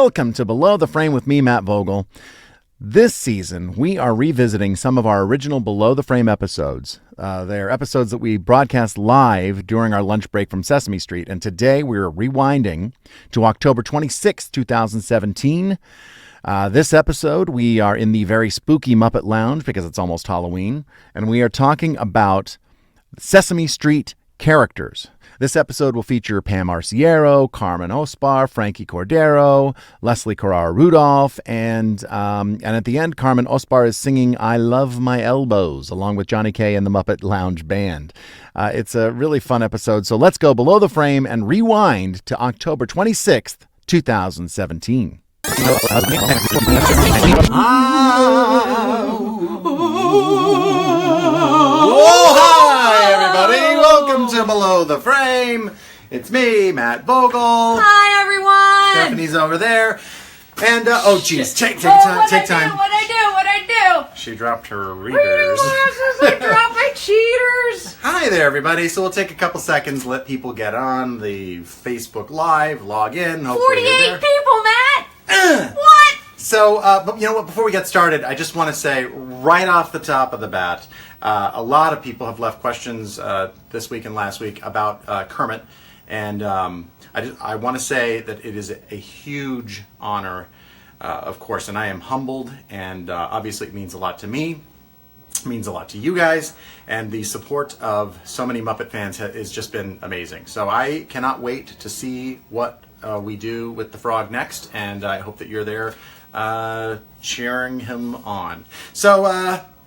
Welcome to Below the Frame with me, Matt Vogel. This season, we are revisiting some of our original Below the Frame episodes. They're episodes that we broadcast live during our lunch break from Sesame Street. And today, we're rewinding to October 26, 2017. This episode, we are in the very spooky Muppet Lounge because it's almost Halloween. And we are talking about Sesame Street Characters. This episode will feature Pam Arciero, Carmen Osbahr, Frankie Cordero, Leslie Carrara-Rudolph, and at the end, Carmen Osbahr is singing "I Love My Elbows" along with Johnny K and the Muppet Lounge Band. It's a really fun episode, so let's go below the frame and rewind to October 26th, 2017. Welcome to Below the Frame. It's me, Matt Vogel. Hi, everyone. Stephanie's over there. And, oh, geez, take time. What'd I do? She dropped her readers. I dropped my cheaters. Hi there, everybody. So we'll take a couple seconds, let people get on the Facebook Live, log in. 48 people, Matt. What? So, but you know what? Before we get started, I just want to say right off the top of the bat, a lot of people have left questions this week and last week about Kermit, and I want to say that it is a huge honor, of course, and I am humbled, and obviously it means a lot to me. It means a lot to you guys, and the support of so many Muppet fans has just been amazing. So I cannot wait to see what we do with the frog next, and I hope that you're there cheering him on. So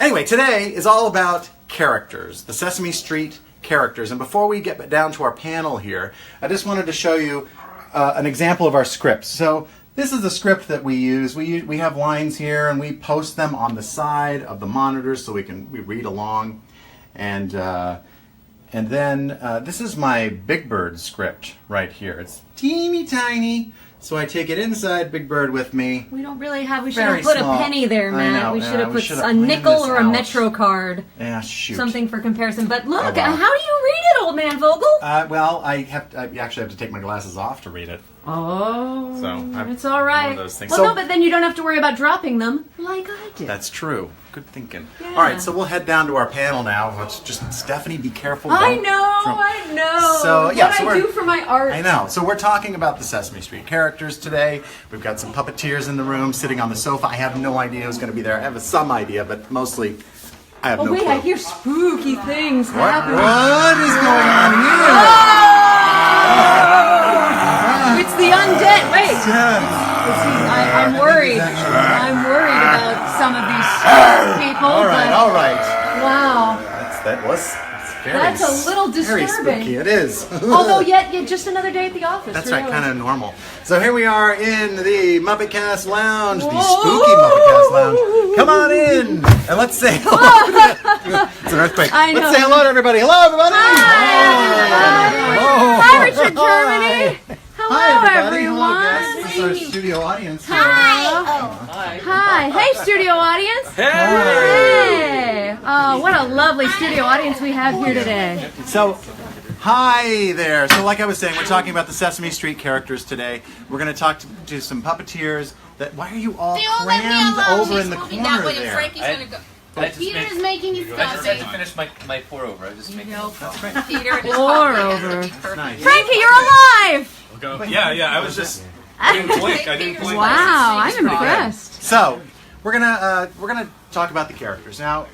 anyway, today is all about characters, the Sesame Street characters. And before we get down to our panel here, I just wanted to show you an example of our scripts. So this is the script that we use. We have lines here, and we post them on the side of the monitors so we read along. And then this is my Big Bird script right here. It's teeny tiny. So I take it inside Big Bird with me. We don't really have. We should have put a penny there, Matt. We should have put a nickel or a Metro card. Yeah, shoot. Something for comparison. But look, how do you read it, old man Vogel? Well, I actually have to take my glasses off to read it. Oh, so it's all right. One of those things. Well, no, but then you don't have to worry about dropping them like I did. That's true. Good thinking. Yeah. All right, so we'll head down to our panel now. Let's just, Stephanie, be careful. I know. So yeah, I do for my art. I know. So we're talking about the Sesame Street characters today. We've got some puppeteers in the room, sitting on the sofa. I have no idea who's going to be there. I have some idea, but mostly I have no clue. Oh wait, I hear spooky things happening. What is going on here? It's the undead. Wait. I'm worried. I'm worried about some of these people. All right. Wow. That's a little disturbing. Very spooky. It is. Although yet just another day at the office. That's really. right, kind of normal. So here we are in the Muppet Cast Lounge, the spooky Muppet Cast Lounge. Come on in and let's say hello. It's an earthquake. I know. Let's say hello to everybody. Hello, everybody. Hi, Richard Germany. Hello, everyone. Hello, this is our studio audience. Hi. Hey, studio audience. Hey. Oh, what a lovely studio audience we have here today. So, hi there. So like I was saying, we're talking about the Sesame Street characters today. We're going to talk to some puppeteers. Why are you all crammed over in the corner there? Frankie's going to go. Peter's making his coffee. I just had to finish my pour over. I just making That's right. Peter and his Pour coffee. over. Nice. Frankie, you're alive. Yeah, I was just didn't blink. I didn't blink. Wow, I'm impressed. So, we're gonna talk about the characters. Now,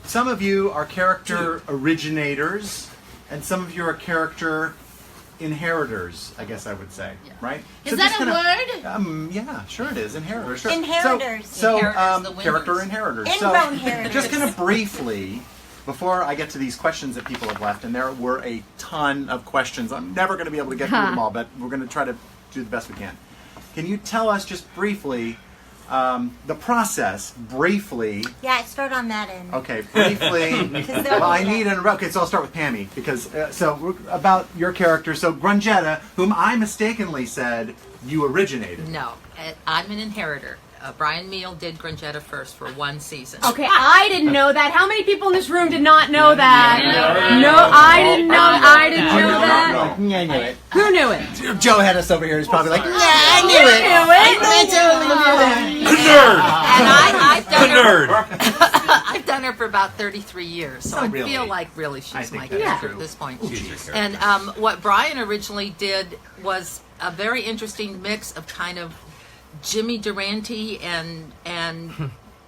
some of you are character originators, and some of you are character inheritors, I guess I would say, right? Is that a word? Yeah, sure it is. Inheritors. Sure. Inheritors. So, Inheritors, character inheritors. Ingrown inheritors. Just kind of briefly, before I get to these questions that people have left, and there were a ton of questions. I'm never going to be able to get through them all, but we're going to try to do the best we can. Can you tell us just briefly the process, briefly? Yeah, start on that end. Okay, briefly. Well, I need an... Okay, so I'll start with Pammy, because, about your character. So, Grungetta, whom I mistakenly said you originated. No, I'm an inheritor. Brian Meal did Grangetta first for one season. Okay, I didn't know that. How many people in this room did not know that? No, I didn't know. I didn't know that. I knew it. Who knew it? Joe had us over here. He's probably like, I knew it. And I've done Nerd. her. I've done her for about 33 years, so I feel like really she's my character at this point. And what Brian originally did was a very interesting mix of kind of Jimmy Durante and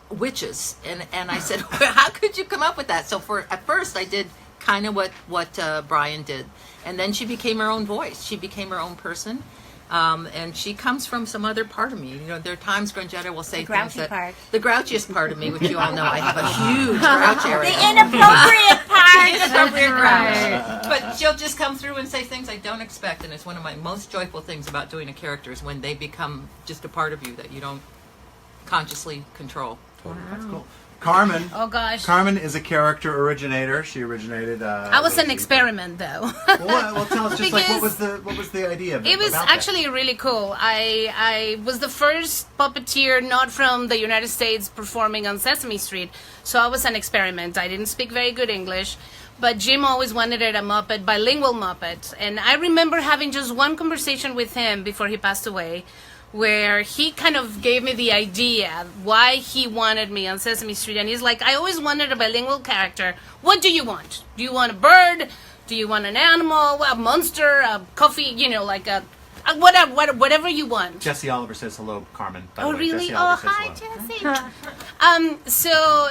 witches, and I said, well, how could you come up with that? So at first I did kind of what Brian did, and then she became her own voice. She became her own person. And she comes from some other part of me. You know, there are times Grangetta will say things that the grouchiest part of me, which you all know, I have a huge grouch area. The inappropriate part. Inappropriate grouch. But she'll just come through and say things I don't expect, and it's one of my most joyful things about doing a character is when they become just a part of you that you don't consciously control. That's cool. Carmen. Oh gosh. Carmen is a character originator. She originated. I was an experiment though. well, tell us just like what was the idea of it? It was actually really cool. I was the first puppeteer not from the United States performing on Sesame Street, so I was an experiment. I didn't speak very good English, but Jim always wanted a Muppet, bilingual Muppet, and I remember having just one conversation with him before he passed away, where he kind of gave me the idea why he wanted me on Sesame Street. And he's like, I always wanted a bilingual character. What do you want? Do you want a bird? Do you want an animal? A monster? A coffee? You know, like a whatever you want. Jesse Oliver says hello, Carmen. By the way. Really? Jesse Oh, Oliver says hi, hello. Jesse. So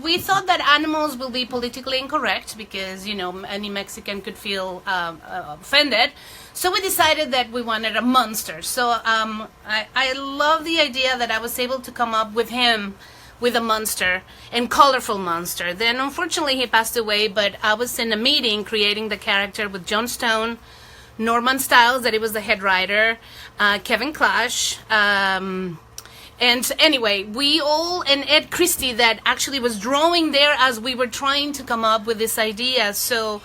we thought that animals will be politically incorrect because, you know, any Mexican could feel offended. So we decided that we wanted a monster. So I love the idea that I was able to come up with him with a monster and colorful monster. Then unfortunately he passed away, but I was in a meeting creating the character with John Stone, Norman Stiles, that he was the head writer, Kevin Clash, and anyway, we all, and Ed Christie that actually was drawing there as we were trying to come up with this idea. So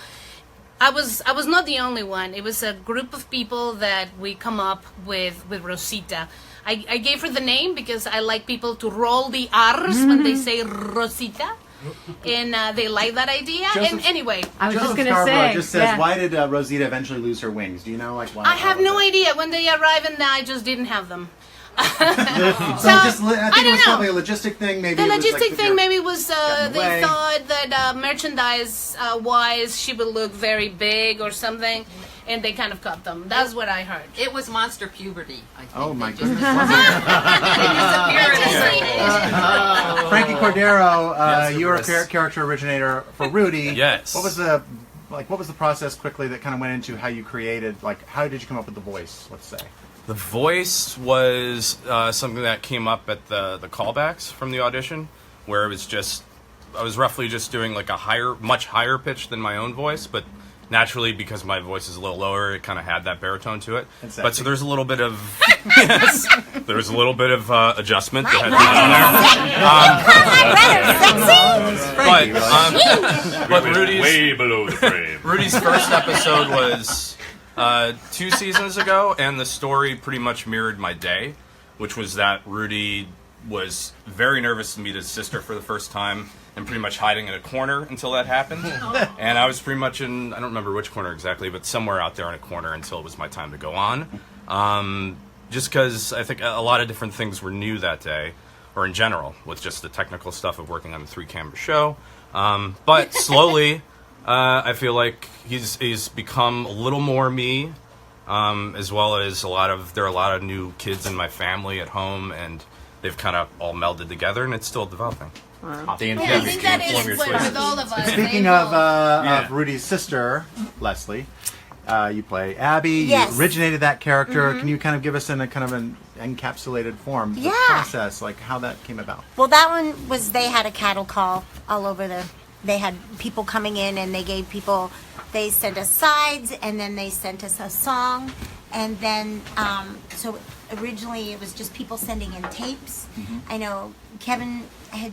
I was not the only one. It was a group of people that we come up with Rosita. I gave her the name because I like people to roll the R's when they say Rosita. And they like that idea. And anyway, I was just Joseph going to say. Scarborough just says, why did Rosita eventually lose her wings? Do you know, like, why? I have no idea. When they arrived, and I just didn't have them. I think it was probably a logistic thing. Maybe the it was logistic like thing maybe was the they way. thought that merchandise wise she would look very big or something, and they kind of cut them. That's what I heard. It was monster puberty, I think. Oh my They just- goodness! Frankie Cordero, you were a character originator for Rudy. Yes. What was the process quickly that kind of went into how you created? Like, how did you come up with the voice? Let's say. The voice was something that came up at the callbacks from the audition, where it was just I was roughly just doing like a much higher pitch than my own voice, but naturally because my voice is a little lower, it kind of had that baritone to it. But so there's a little bit of there's a little bit of adjustment that had to be done there. But Rudy's way below the frame. Rudy's first episode was 2 seasons ago, and the story pretty much mirrored my day, which was that Rudy was very nervous to meet his sister for the first time and pretty much hiding in a corner until that happened. And I was pretty much in, I don't remember which corner exactly, but somewhere out there in a corner until it was my time to go on. Just because I think a lot of different things were new that day, or in general, with just the technical stuff of working on the 3-camera show. But slowly, I feel like he's become a little more me, as well as there are a lot of new kids in my family at home, and they've kind of all melded together, and it's still developing. I think that is with all of us. Speaking of Rudy's sister, Leslie, you play Abby. Yes. You originated that character. Can you kind of give us in a kind of an encapsulated form the process, like how that came about? Well, that one was, they had a cattle call all over they had people coming in, and they sent us sides, and then they sent us a song, and then so originally it was just people sending in tapes. I know Kevin had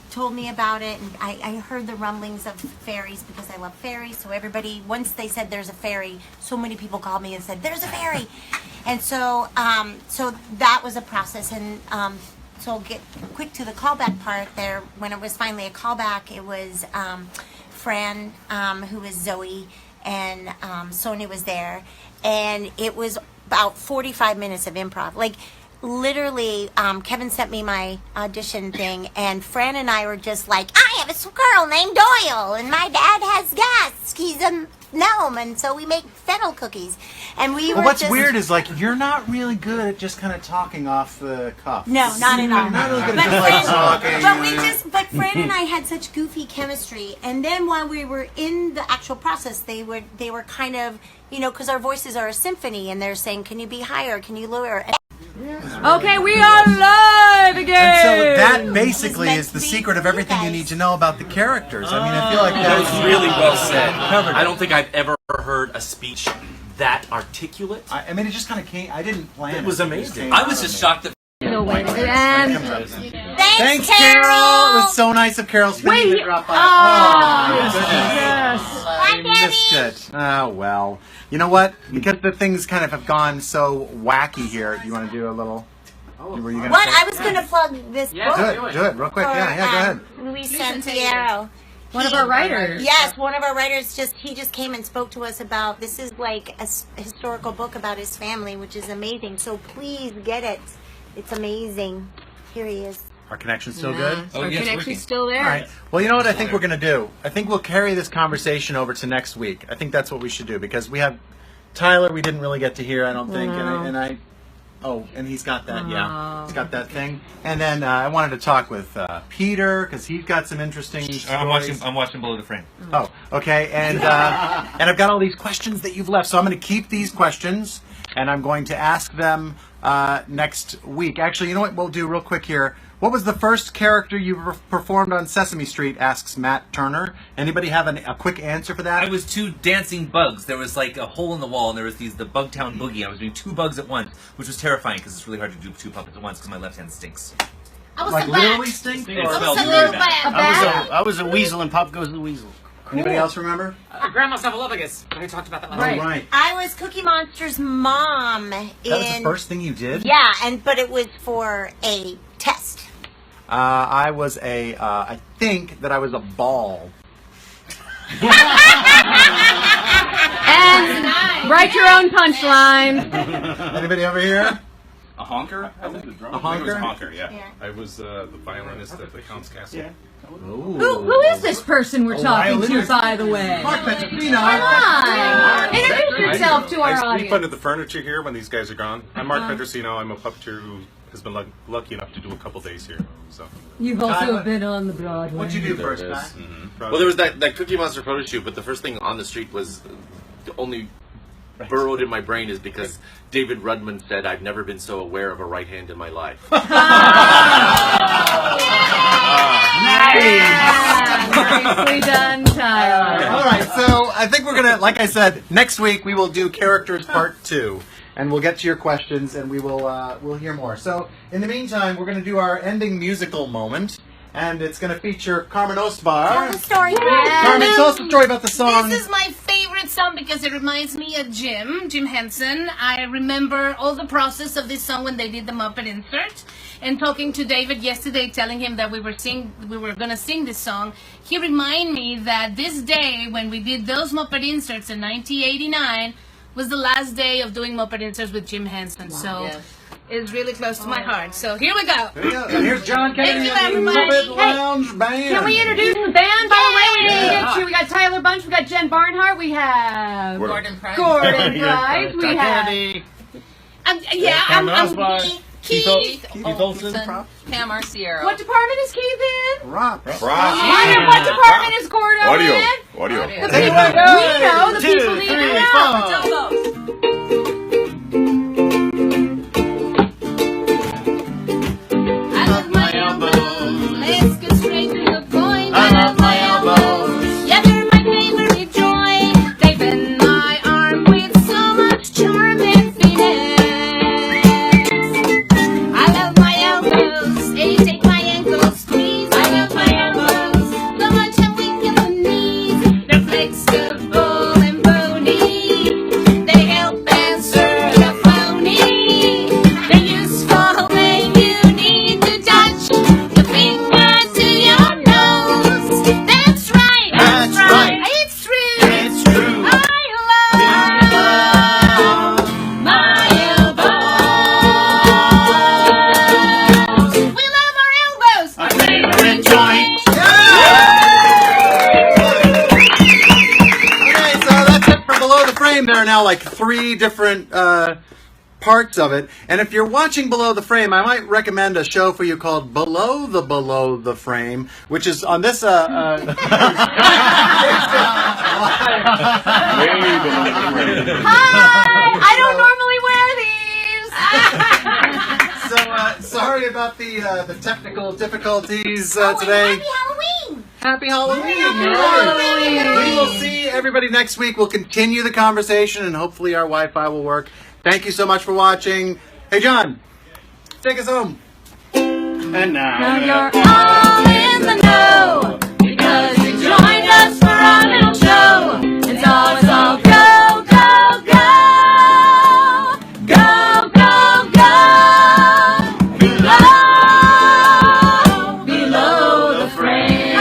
told me about it, and I heard the rumblings of fairies because I love fairies. So everybody, once they said there's a fairy, so many people called me and said there's a fairy, And so so that was a process. And so I'll get quick to the callback part there. When it was finally a callback, it was Fran, who was Zoe, and Sonia was there. And it was about 45 minutes of improv. Like, literally, Kevin sent me my audition thing, and Fran and I were just like, I have a girl named Doyle, and my dad has gas. He's a gnome, and so we make fennel cookies. And we were what's just... weird is, like, you're not really good at just kind of talking off the cuff. No, not at all. Not really good But at just, like, talking. but Fran and I had such goofy chemistry, and then while we were in the actual process, they were kind of, you know, because our voices are a symphony, and they're saying, can you be higher, can you lower? Okay, we are live again. And so that basically is the secret of everything you need to know about the characters. I mean, I feel like That was really well said. Covered it. I don't think I've ever heard a speech that articulate. I mean, it just kind of came. I didn't plan it. It was amazing. It came I out was of just me. shocked that. No way. And Thanks, Carol. It was so nice of Carol Spinney to drop by. yes. I missed it. Oh, well. You know what? Because the things kind of have gone so wacky here, you want to do a little... Were you gonna What? say- I was going to plug this book. Do it, real quick. for, Yeah, go ahead. Luis Santiago. One of our writers. Yes, one of our writers he just came and spoke to us about, this is like a historical book about his family, which is amazing. So please get it. It's amazing. Here he is. Our connection's still good? Our connection's still there. All right. Well, you know what I think we're going to do? I think we'll carry this conversation over to next week. I think that's what we should do, because we have Tyler we didn't really get to hear, I don't think, and he's got that, yeah. He's got that thing. And then I wanted to talk with Peter, because he's got some interesting stories. I'm watching Below the Frame. Oh, okay. And and I've got all these questions that you've left, so I'm going to keep these questions, and I'm going to ask them next week. Actually, you know what we'll do real quick here? What was the first character you performed on Sesame Street, asks Matt Turner. Anybody have a quick answer for that? I was two dancing bugs. There was like a hole in the wall, and there was the Bugtown Boogie. I was doing two bugs at once, which was terrifying because it's really hard to do two puppets at once because my left hand stinks. I was like a literally bat. stink? It I was smells a really little bad. bat. I was a weasel, and Pop Goes the Weasel. Anybody else remember? Grandma Snuffleupagus. We talked about that last Right. Oh, right. I was Cookie Monster's mom. That was the first thing you did? Yeah, but it was for a test. I was I think that I was a ball. And write your own punchline. Anybody over here? A honker? I think A honker? honker, yeah. I was the violinist at the Count's Castle. Who is this person we're talking to, by the way? Mark Petrosino. Hi. Introduce yourself to our I sweep audience. under the furniture here when these guys are gone. I'm Mark Petrosino. I'm a puppeteer who has been lucky enough to do a couple days here. So. You've also been on the Broadway. What'd you do first, Matt? Well, there was that Cookie Monster photo shoot, but the first thing on the street was the only burrowed in my brain is because David Rudman said, "I've never been so aware of a right hand in my life." Nicely done, Tyler. All right, so I think we're going to, like I said, next week we will do Characters Part 2. And we'll get to your questions, and we'll hear more. So, in the meantime, we're going to do our ending musical moment, and it's going to feature Carmen Osbahr. Tell the story. Carmen, tell us the story about the song. This is my favorite song because it reminds me of Jim Henson. I remember all the process of this song when they did the Muppet insert. And talking to David yesterday, telling him that we were going to sing this song, he reminded me that this day when we did those Muppet inserts in 1989 was the last day of doing Muppet inserts with Jim Henson. So it's really close to my heart. So here we go. There you go. And here's John Kennedy Thank you, and the everybody. Muppet Lounge Band. Can we introduce the band, by the way? We didn't get to. We got Tyler Bunch, we got Jen Barnhart, we have Gordon Price. Gordon Price, we have Carmen Osbahr, Keith. Keith Olsen. Pam Arciero. What department is Keith in? Rock. And what department is Gordo in? Audio. The people we know, the people need to know. I love my elbows. Let's get straight to the point. I love my elbows. Yeah, they're my favorite joy. They bend my arm with so much charm and finesse. I love my elbows. They take my ankles, squeeze. I love my elbows. So much I'm weak in the knees. They're flexible and bony. They like 3 different parts of it. And if you're watching Below the Frame, I might recommend a show for you called Below the Frame, which is on this. Hi! I don't normally wear these. So sorry about the technical difficulties today. Happy Halloween! Happy Halloween! Happy Halloween! We will see everybody next week. We'll continue the conversation, and hopefully our Wi-Fi will work. Thank you so much for watching. Hey, John, take us home. And Now you're all in the know because you joined us for our little show. It's all go, go, go, go, go, go. Below the frame.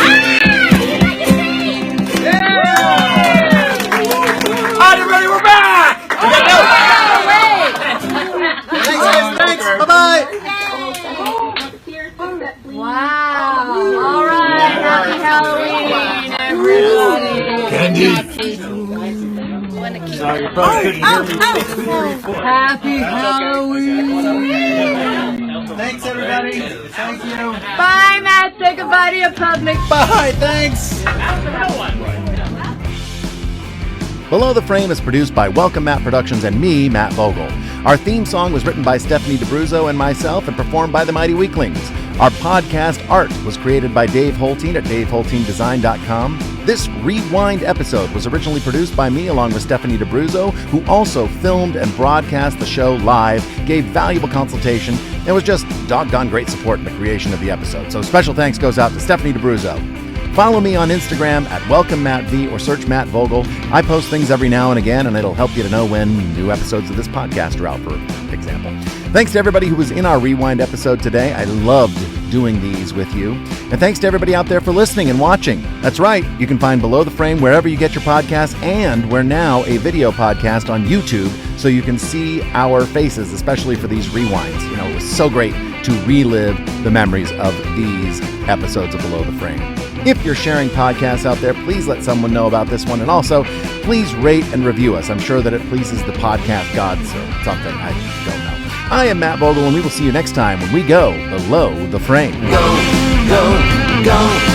All right, everybody, we're back! Thanks. Bye-bye. Wow. All right. Happy Halloween, everybody. Candy. Sorry, you probably couldn't hear me. Happy Halloween. Thanks, everybody. Thank you. Bye, Matt. Say goodbye to your public. Bye. Thanks. Below the Frame is produced by Welcome Matt Productions and me, Matt Vogel. Our theme song was written by Stephanie DeBruzzo and myself and performed by the Mighty Weaklings. Our podcast art was created by Dave Holteen at daveholteendesign.com. This Rewind episode was originally produced by me along with Stephanie DeBruzzo, who also filmed and broadcast the show live, gave valuable consultation, and was just doggone great support in the creation of the episode. So special thanks goes out to Stephanie DeBruzzo. Follow me on Instagram at WelcomeMattV or search Matt Vogel. I post things every now and again, and it'll help you to know when new episodes of this podcast are out, for example. Thanks to everybody who was in our Rewind episode today. I loved doing these with you. And thanks to everybody out there for listening and watching. That's right, you can find Below the Frame wherever you get your podcasts, and we're now a video podcast on YouTube, so you can see our faces, especially for these rewinds. You know, it was so great to relive the memories of these episodes of Below the Frame. If you're sharing podcasts out there, please let someone know about this one. And also, please rate and review us. I'm sure that it pleases the podcast gods or something. I don't know. I am Matt Vogel, and we will see you next time when we go Below the Frame. Go, go, go.